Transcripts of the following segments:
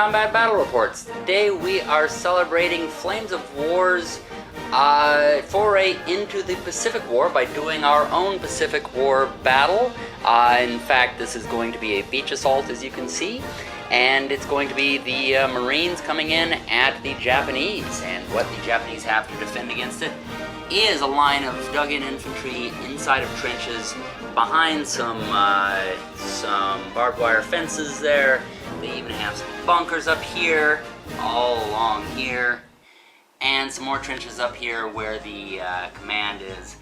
Combat Battle Reports. Today we are celebrating Flames of War's foray into the Pacific War by doing our own Pacific War battle. In fact, this is going to be a beach assault, as you can see, and it's going to be the Marines coming in at the Japanese, and what the Japanese have to defend against it is a line of dug-in infantry inside of trenches behind some barbed wire fences there. They even have some bunkers up here, all along here, and some more trenches up here where the command is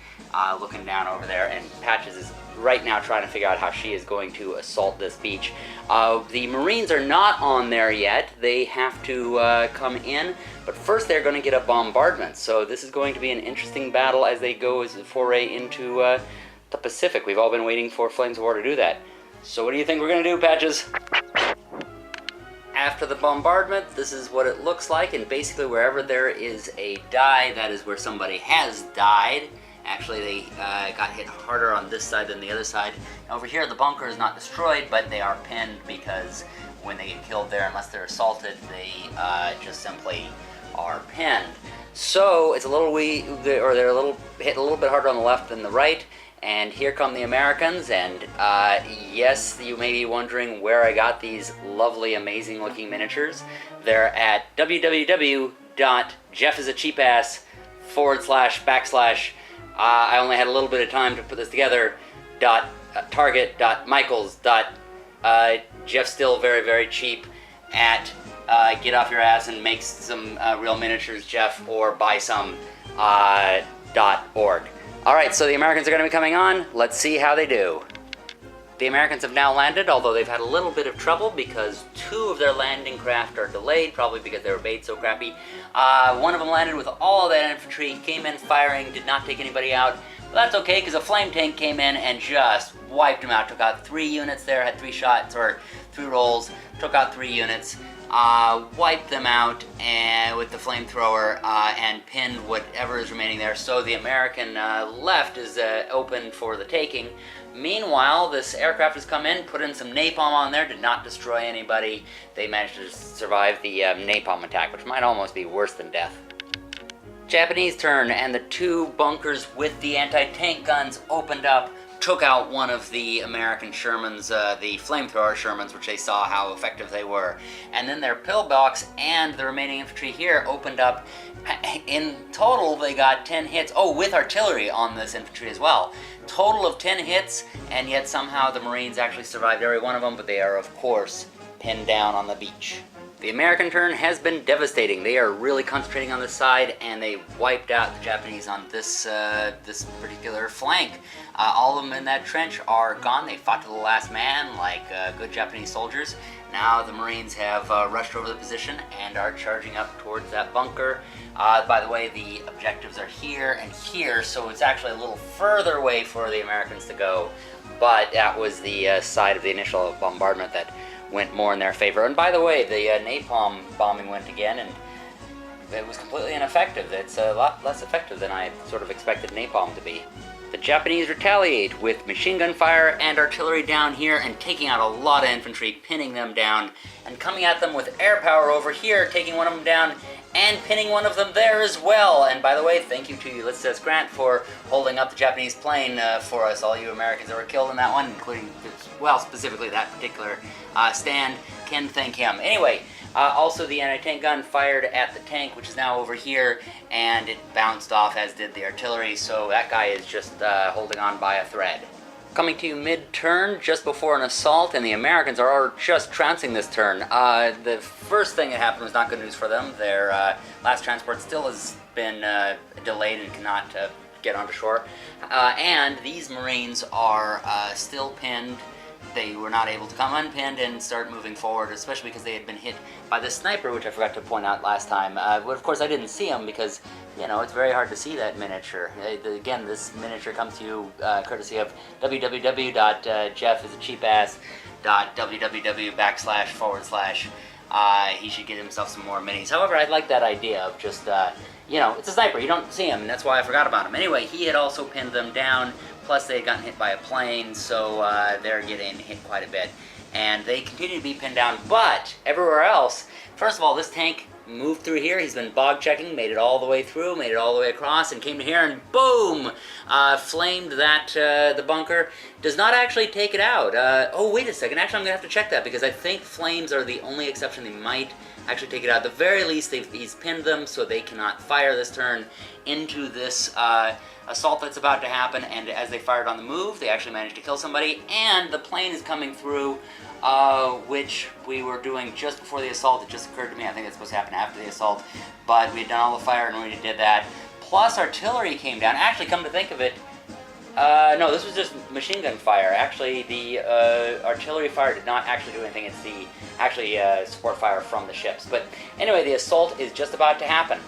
looking down over there, and Patches is right now trying to figure out how she is going to assault this beach. The Marines are not on there yet. They have to come in, but first they're going to get a bombardment. So this is going to be an interesting battle as they go as a foray into the Pacific. We've all been waiting for Flames of War to do that. So what do you think we're going to do, Patches? After the bombardment, this is what it looks like, and basically wherever there is a die, that is where somebody has died. Actually, they got hit harder on this side than the other side. Over here, the bunker is not destroyed, but they are pinned because when they get killed there, unless they're assaulted, they just simply are pinned. So it's a little they're hit a little bit harder on the left than the right. And here come the Americans, and yes, you may be wondering where I got these lovely, amazing-looking miniatures. They're at www.jeffisacheapass / I only had a little bit of time to put this together, target.michaels. Jeff's still very, very cheap at get off your ass and make some real miniatures, Jeff, or buy some .org. Alright, so the Americans are going to be coming on. Let's see how they do. The Americans have now landed, although they've had a little bit of trouble because 2 of their landing craft are delayed, probably because they were bait so crappy. One of them landed with all of that infantry, came in firing, did not take anybody out. But that's okay, because a flame tank came in and just wiped them out. Took out 3 units there, had 3 shots, or 3 rolls, took out 3 units. Wiped them out and with the flamethrower and pinned whatever is remaining there. So the American left is open for the taking. Meanwhile, this aircraft has come in, put in some napalm on there, did not destroy anybody. They managed to survive the napalm attack, which might almost be worse than death. Japanese turn, and the 2 bunkers with the anti-tank guns opened up, took out one of the American Shermans, the flamethrower Shermans, which they saw how effective they were. And then their pillbox and the remaining infantry here opened up. In total, they got 10 hits. Oh, with artillery on this infantry as well. Total of 10 hits, and yet somehow the Marines actually survived every one of them, but they are, of course, pinned down on the beach. The American turn has been devastating. They are really concentrating on this side, and they wiped out the Japanese on this this particular flank. All of them in that trench are gone. They fought to the last man like good Japanese soldiers. Now the Marines have rushed over the position and are charging up towards that bunker. By the way, the objectives are here and here, so it's actually a little further away for the Americans to go. But that was the side of the initial bombardment that went more in their favor. And by the way, the napalm bombing went again, and it was completely ineffective. It's a lot less effective than I sort of expected napalm to be. The Japanese retaliate with machine gun fire and artillery down here and taking out a lot of infantry, pinning them down, and coming at them with air power over here, taking one of them down and pinning one of them there as well. And by the way, thank you to Ulysses S. Grant for holding up the Japanese plane for us, all you Americans that were killed in that one, including, well, specifically that particular stand. Can thank him. Anyway, also the anti-tank gun fired at the tank, which is now over here, and it bounced off, as did the artillery, so that guy is just holding on by a thread. Coming to you mid-turn, just before an assault, and the Americans are just trouncing this turn. The first thing that happened was not good news for them. Their last transport still has been delayed and cannot get onto shore. And these Marines are still pinned. They were not able to come unpinned and start moving forward, especially because they had been hit by the sniper, which I forgot to point out last time. But of course I didn't see him because, you know, it's very hard to see that miniature. Again, this miniature comes to you courtesy of www.jeffisacheapass.www / he should get himself some more minis. However, I like that idea of just, you know, it's a sniper, you don't see him, and that's why I forgot about him. Anyway, he had also pinned them down, plus they had gotten hit by a plane, so they're getting hit quite a bit. and they continue to be pinned down. But everywhere else, first of all, this tank moved through here. He's been bog checking, made it all the way through, made it all the way across, and came to here and boom, flamed that the bunker. Does not actually take it out. Oh, wait a second. Actually, I'm gonna have to check that because I think flames are the only exception. They might actually take it out. At the very least, he's pinned them so they cannot fire this turn into this assault that's about to happen. And as they fired on the move, they actually managed to kill somebody. And the plane is coming through, which we were doing just before the assault. It just occurred to me. I think it's supposed to happen after the assault. But we had done all the fire and we did that. Plus, artillery came down. Actually, come to think of it, no, this was just machine gun fire. Actually, the artillery fire did not actually do anything. It's the actually support fire from the ships. But anyway, the assault is just about to happen.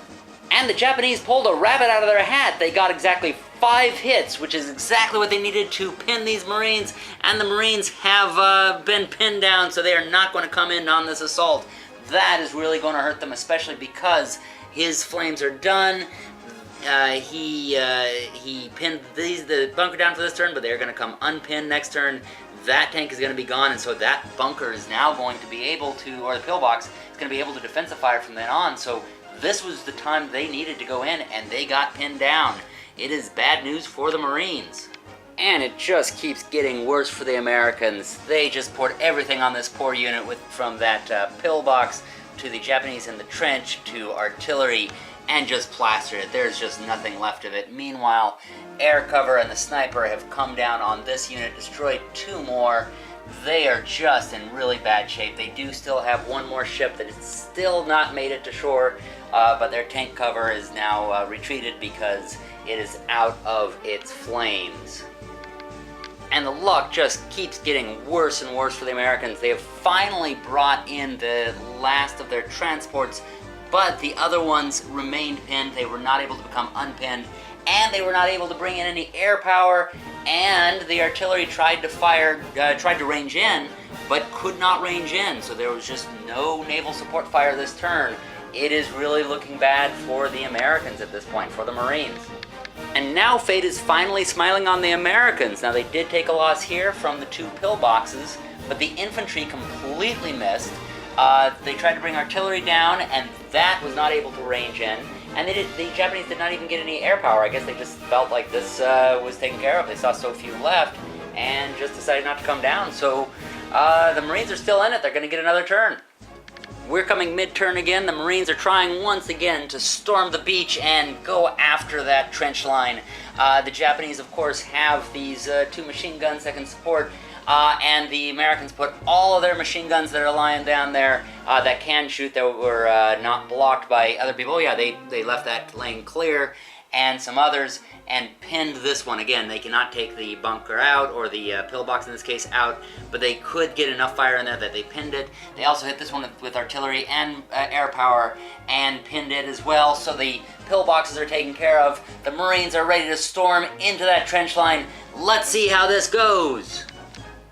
And the Japanese pulled a rabbit out of their hat. They got exactly 5 hits, which is exactly what they needed to pin these Marines. And the Marines have been pinned down, so they are not going to come in on this assault. That is really going to hurt them, especially because his flames are done. He pinned the bunker down for this turn, but they're going to come unpinned next turn. That tank is going to be gone, and so that bunker is now going to be able to, or the pillbox is going to be able to defensive fire from then on. So this was the time they needed to go in, and they got pinned down. It is bad news for the Marines. And it just keeps getting worse for the Americans. They just poured everything on this poor unit, from that pillbox to the Japanese in the trench to artillery, and just plastered it. There's just nothing left of it. Meanwhile, air cover and the sniper have come down on this unit, destroyed 2 more. They are just in really bad shape. They do still have 1 more ship that has still not made it to shore, but their tank cover is now retreated because it is out of its flames. And the luck just keeps getting worse and worse for the Americans. They have finally brought in the last of their transports, but the other ones remained pinned. They were not able to become unpinned, and they were not able to bring in any air power, and the artillery tried to range in, but could not range in, so there was just no naval support fire this turn. It is really looking bad for the Americans at this point, for the Marines. And now fate is finally smiling on the Americans. Now, they did take a loss here from the 2 pillboxes, but the infantry completely missed. They tried to bring artillery down, and that was not able to range in. And the Japanese did not even get any air power. I guess they just felt like this was taken care of. They saw so few left, and just decided not to come down. So the Marines are still in it. They're going to get another turn. We're coming mid-turn again. The Marines are trying once again to storm the beach and go after that trench line. The Japanese, of course, have these 2 machine guns that can support, and the Americans put all of their machine guns that are lying down there that can shoot, that were not blocked by other people. Oh yeah, they left that lane clear, and some others, and pinned this one. Again, they cannot take the bunker out, or the pillbox in this case out, but they could get enough fire in there that they pinned it. They also hit this one with artillery and air power, and pinned it as well, so the pillboxes are taken care of. The Marines are ready to storm into that trench line. Let's see how this goes.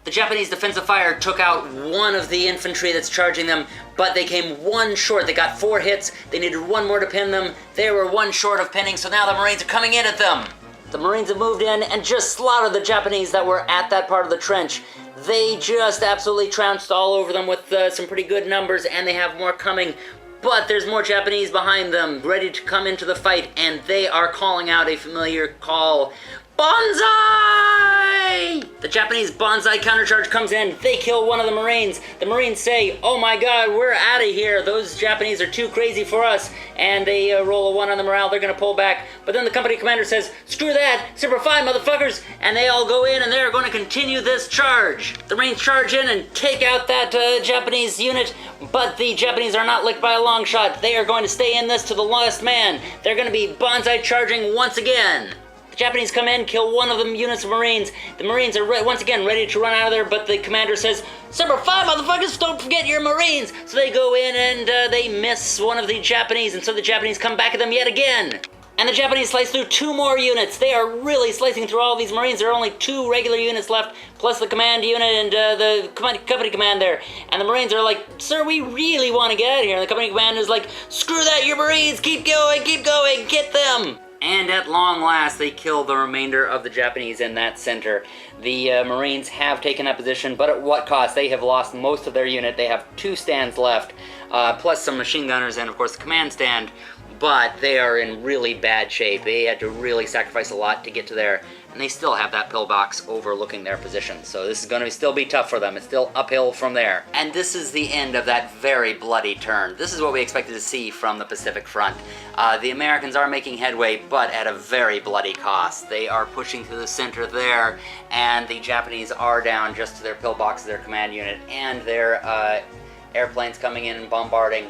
The Japanese defensive fire took out 1 of the infantry that's charging them, but they came 1 short. They got 4 hits. They needed 1 more to pin them. They were 1 short of pinning, so now the Marines are coming in at them. The Marines have moved in and just slaughtered the Japanese that were at that part of the trench. They just absolutely trounced all over them with some pretty good numbers, and they have more coming. But there's more Japanese behind them, ready to come into the fight, and they are calling out a familiar call. Banzai! The Japanese banzai countercharge comes in. They kill 1 of the Marines. The Marines say, "Oh my god, we're out of here. Those Japanese are too crazy for us." And they roll a 1 on the morale. They're going to pull back. But then the company commander says, "Screw that. Semper Fi, motherfuckers." And they all go in, and they're going to continue this charge. The Marines charge in and take out that Japanese unit. But the Japanese are not licked by a long shot. They are going to stay in this to the last man. They're going to be banzai charging once again. Japanese come in, kill 1 of the units of Marines. The Marines are once again ready to run out of there, but the commander says, "Semper Fi, motherfuckers, don't forget your Marines." So they go in and they miss 1 of the Japanese, and so the Japanese come back at them yet again. And the Japanese slice through 2 more units. They are really slicing through all these Marines. There are only 2 regular units left, plus the command unit and the company command there. And the Marines are like, "Sir, we really want to get out of here." And the company command is like, "Screw that, your Marines, keep going, get them." And at long last, they kill the remainder of the Japanese in that center. The Marines have taken that position, but at what cost? They have lost most of their unit. They have 2 stands left, plus some machine gunners and, of course, the command stand. But they are in really bad shape. They had to really sacrifice a lot to get to there, and they still have that pillbox overlooking their position. So this is going to still be tough for them. It's still uphill from there. And this is the end of that very bloody turn. This is what we expected to see from the Pacific Front. The Americans are making headway, but at a very bloody cost. They are pushing through the center there, and the Japanese are down just to their pillbox of their command unit, and their airplanes coming in and bombarding.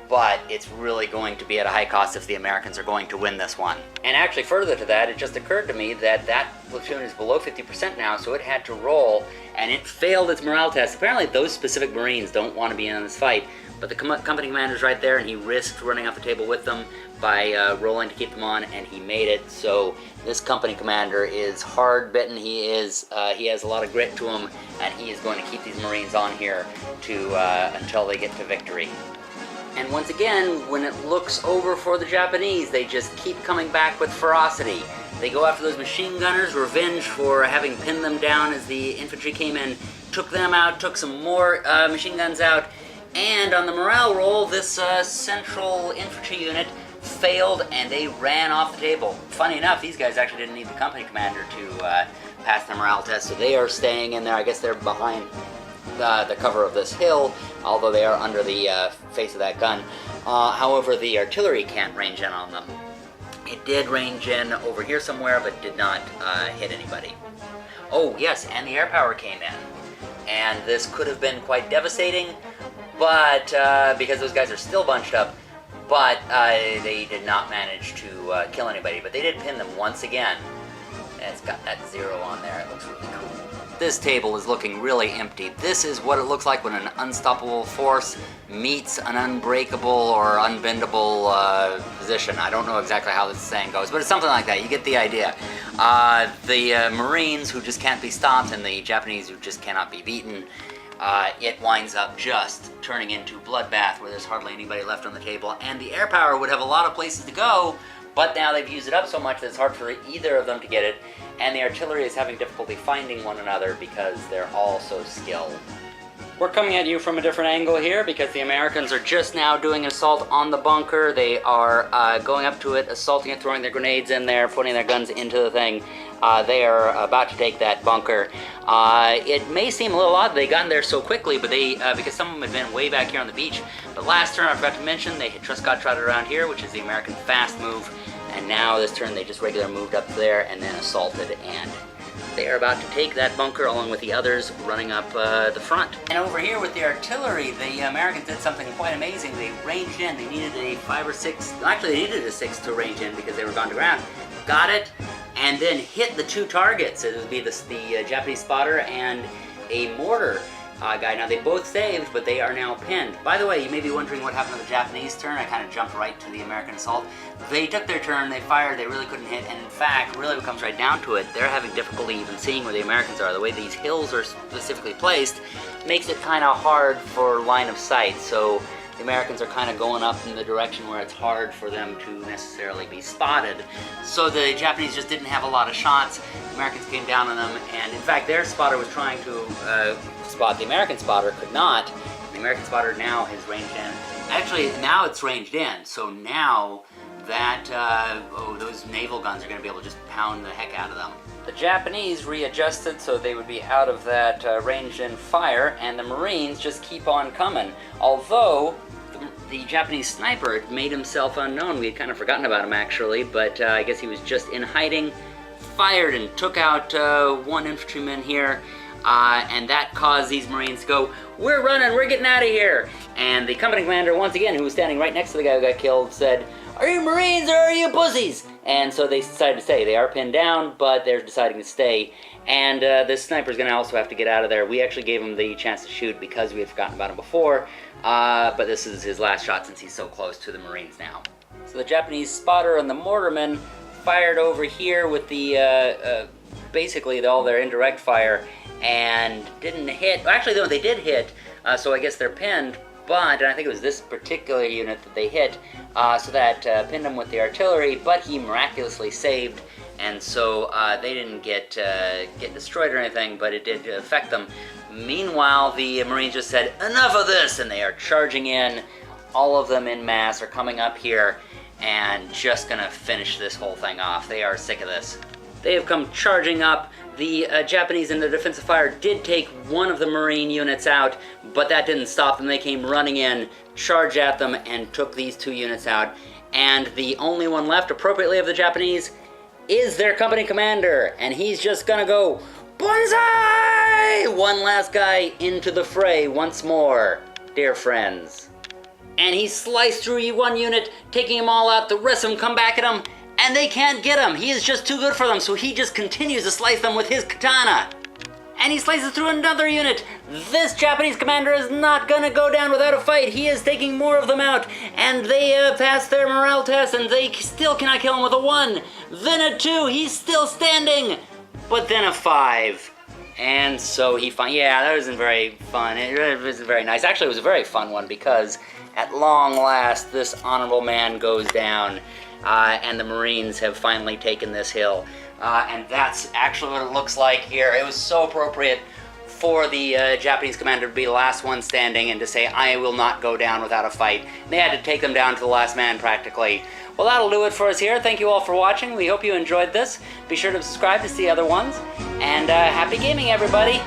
But it's really going to be at a high cost if the Americans are going to win this one. And actually, further to that, it just occurred to me that that platoon is below 50% now, so it had to roll, and it failed its morale test. Apparently, those specific Marines don't want to be in this fight, but the company commander's right there, and he risked running off the table with them by rolling to keep them on, and he made it. So this company commander is hard-bitten. He has a lot of grit to him, and he is going to keep these Marines on here until they get to victory. And once again, when it looks over for the Japanese, they just keep coming back with ferocity. They go after those machine gunners, revenge for having pinned them down as the infantry came in, took them out, took some more machine guns out, and on the morale roll, this central infantry unit failed and they ran off the table. Funny enough, these guys actually didn't need the company commander to pass the morale test, so they are staying in there. I guess they're behind the cover of this hill, although they are under the face of that gun. However, the artillery can't range in on them. It did range in over here somewhere, but did not hit anybody. Oh yes, and the air power came in. And this could have been quite devastating, but because those guys are still bunched up, but they did not manage to kill anybody. But they did pin them once again. And it's got that 0 on there. It looks really cool. This table is looking really empty. This is what it looks like when an unstoppable force meets an unbreakable or unbendable position. I don't know exactly how this saying goes, but it's something like that. You get the idea. The Marines who just can't be stopped and the Japanese who just cannot be beaten, it winds up just turning into bloodbath where there's hardly anybody left on the table, and the air power would have a lot of places to go, but now they've used it up so much that it's hard for either of them to get it, and the artillery is having difficulty finding one another because they're all so skilled. We're coming at you from a different angle here because the Americans are just now doing an assault on the bunker. They are going up to it, assaulting it, throwing their grenades in there, putting their guns into the thing. They are about to take that bunker. It may seem a little odd they got in there so quickly, but they because some of them had been way back here on the beach. But last turn, I forgot to mention, they had Truscott trotted around here, which is the American fast move. And now this turn, they just regular moved up there and then assaulted, and they are about to take that bunker along with the others running up the front. And over here with the artillery, the Americans did something quite amazing. They ranged in. They needed a 5 or 6, actually they needed a 6 to range in because they were gone to ground. Got it, and then hit the 2 targets. It would be the Japanese spotter and a mortar guy. Now they both saved, but they are now pinned. By the way, you may be wondering what happened to the Japanese turn. I kind of jumped right to the American assault. They took their turn, they fired, they really couldn't hit, and in fact, really what comes right down to it, they're having difficulty even seeing where the Americans are. The way these hills are specifically placed makes it kind of hard for line of sight, so the Americans are kind of going up in the direction where it's hard for them to necessarily be spotted. So the Japanese just didn't have a lot of shots. The Americans came down on them, and in fact their spotter was trying to spot the American spotter, could not. The American spotter now has ranged in. Actually, now it's ranged in, so now that, those naval guns are going to be able to just pound the heck out of them. The Japanese readjusted so they would be out of that ranged-in fire, and the Marines just keep on coming. Although the Japanese sniper made himself unknown. We had kind of forgotten about him actually, but I guess he was just in hiding, fired and took out 1 infantryman here, and that caused these Marines to go, "We're running, we're getting out of here!" And the company commander, once again, who was standing right next to the guy who got killed, said, "Are you Marines or are you pussies?" And so they decided to stay. They are pinned down, but they're deciding to stay. And this sniper's going to also have to get out of there. We actually gave him the chance to shoot because we had forgotten about him before, but this is his last shot since he's so close to the Marines now. So the Japanese spotter and the mortarman fired over here with the, basically all their indirect fire, and didn't hit. Actually, no, they did hit, so I guess they're pinned, but, and I think it was this particular unit that they hit, so that pinned him with the artillery, but he miraculously saved, and so they didn't get destroyed or anything, but it did affect them. Meanwhile, the Marines just said, enough of this, and they are charging in. All of them in mass are coming up here and just gonna finish this whole thing off. They are sick of this. They have come charging up. The Japanese in the defensive fire did take one of the Marine units out, but that didn't stop them. They came running in, charged at them, and took these 2 units out. And the only one left, appropriately, of the Japanese is their company commander, and he's just gonna go, Banzai! One last guy into the fray once more, dear friends. And he sliced through one unit, taking them all out. The rest of them come back at him, and they can't get him. He is just too good for them, so he just continues to slice them with his katana. And he slices through another unit. This Japanese commander is not gonna go down without a fight. He is taking more of them out, and they pass their morale test, and they still cannot kill him with a 1. Then a 2, he's still standing, but then a 5. And so he yeah, that wasn't very fun. It wasn't very nice. Actually, it was a very fun one because at long last, this honorable man goes down, and the Marines have finally taken this hill. And that's actually what it looks like here. It was so appropriate for the Japanese commander to be the last one standing and to say, I will not go down without a fight. They had to take them down to the last man, practically. Well, that'll do it for us here. Thank you all for watching. We hope you enjoyed this. Be sure to subscribe to see other ones. And happy gaming, everybody!